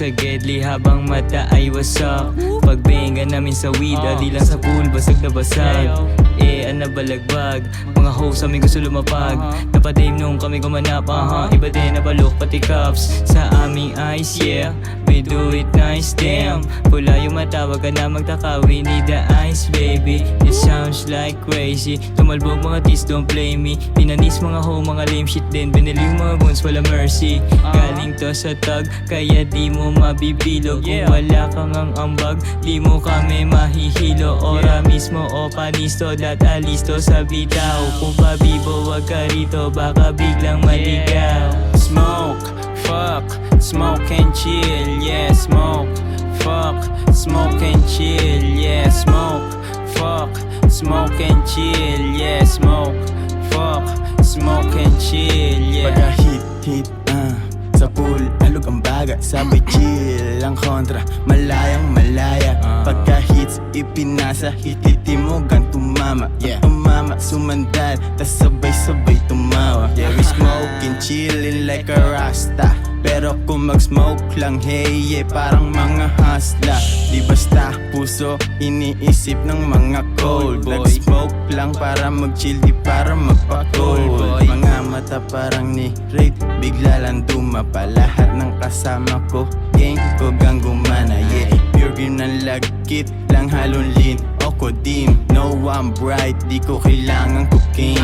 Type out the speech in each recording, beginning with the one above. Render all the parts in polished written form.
sa gedli habang mata ay wasak. Pagbenga namin sa weed, ali lang sa pool, basag na basag. Balagbag, mga hoes amin gusto lumapag. Napadame nung kami gumanap, iba din nabalok pati cups sa aming eyes, yeah. We do it nice, damn. Pula yung mata, wag ka na magtaka, we need the ice, baby. It sounds like crazy. Tumalbog mga tease, don't play me. Pinanis mga hoe, mga lame shit din. Binili yung mga bones, wala mercy. Galing to sa tag, kaya di mo mabibilog. Kung wala kang ang ambag, di mo kami mahihilo. Ora mismo o panisto, dat alisto sa bitaw. Kung pabibo, wag ka rito, baka biglang maligaw. Smoke, fuck, smoke and chill, yeah, smoke, fuck, smoke and chill, yeah, smoke, fuck, smoke and chill, yeah, smoke, fuck, smoke and chill, yeah. Pagka hit, sa pool, alog ang baga, sabay chill ang kontra, malayang malaya. Pagka hits, ipinasa, hititi mo gan tumama. Tumama, sumandal, tas sabay-sabay tumawa. Yeah, we smoking, chillin' like a rasta. Pero kung mag-smoke lang, hey, parang mga hasla. Di basta puso, iniisip ng mga cold. Nag-smoke lang para mag-chill, di para magpa-cold. Mga mata parang ni Raid, bigla lang dumapa. Lahat ng kasama ko, gang ko gang gumana, yeah. Pure green ng lagkit, lang halong lean o kodim. No, I'm bright, di ko kailangan cocaine.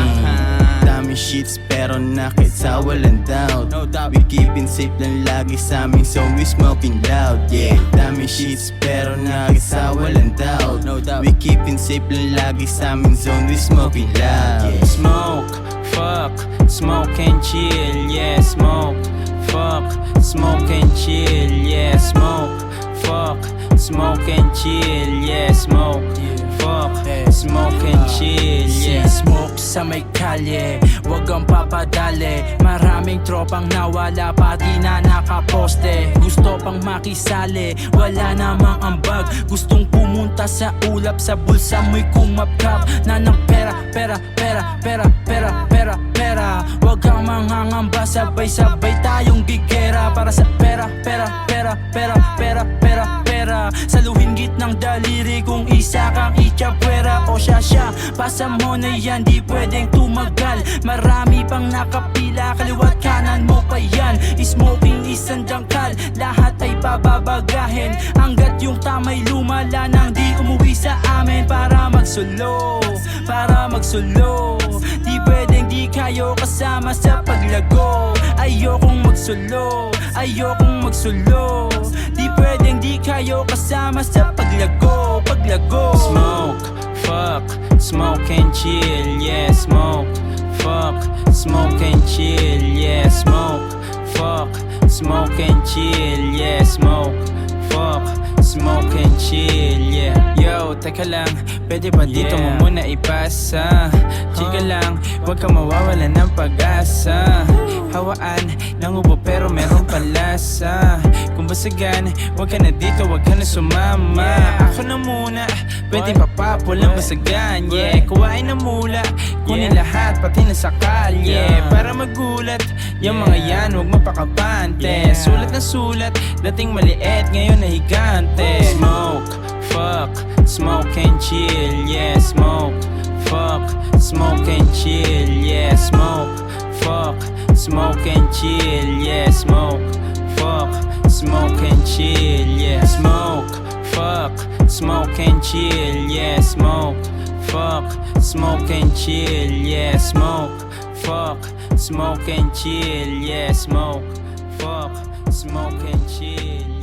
Dami sheets pero nakit sa walang doubt. We keepin' safe lang lagi sa aming zone, we smoking loud, yeah. Dami sheets pero nakit sa walang doubt. We keepin' safe lang lagi sa aming zone, we smoking loud, yeah. Smoke, fuck, smoke and chill, yeah, smoke, fuck, smoke and chill, yeah, smoke, fuck, smoke and chill, yeah, smoke, fuck, smoke and chill, yeah. Smoke sa may kalye, wag kang papadali. Maraming tropang nawala, pati na nakaposte. Gusto pang makisali, wala namang ambag. Gustong pumunta sa ulap, sa bulsa mo'y kumapkap. Nanang pera, pera, pera, pera, pera, pera, pera. Wag kang mangangamba, sabay-sabay tayong gigera. Para sa pera, pera, pera, pera, pera, pera, pera. Sa luhinggit ng daliri, kung isa kang ityapwera o siya, pasa mo na yan, di pwedeng tumagal. Marami pang nakapila, kaliwat kanan mo pa yan. Smoking isang dangkal, lahat ay bababagahin. Hanggat yung tamay lumala nang di umuwi sa amin. Para magsulo, para magsulo. Di pwedeng di kayo kasama sa paglago. Ayokong magsulo, ayokong magsulo. Di pwedeng di kayo kasama sa paglago, paglago. Smoke, fuck, smoke and chill, yeah, smoke, fuck, smoke and chill, yeah, smoke, fuck, smoke and chill, yeah, smoke, fuck, smoke and chill, yeah. Yo, teka lang, pwede ba dito mo muna ipasa? Chika lang, wag ka mawawala ng pag-asa. Hawaan ng ubo pero meron palasa. Kung basagan, wag ka na dito, wag ka na sumama. Ako na muna, pwede papapulang basagan, yeah. Kuhain na mula, kunin lahat pati na sa kalye. Para magulat, yung mga yan wag mapakapante. Sulat na sulat, dating maliit ngayon na higante. Smoke, fuck, smoke and chill, yeah, smoke, fuck, smoke and chill, yeah, smoke, fuck, smoke and chill, yeah, smoke, fuck, smoke and chill, yeah, smoke, fuck, smoke and chill, yeah, smoke, fuck, smoke and chill, yeah, smoke, fuck, smoke and chill, yeah, smoke, fuck, smoke and chill.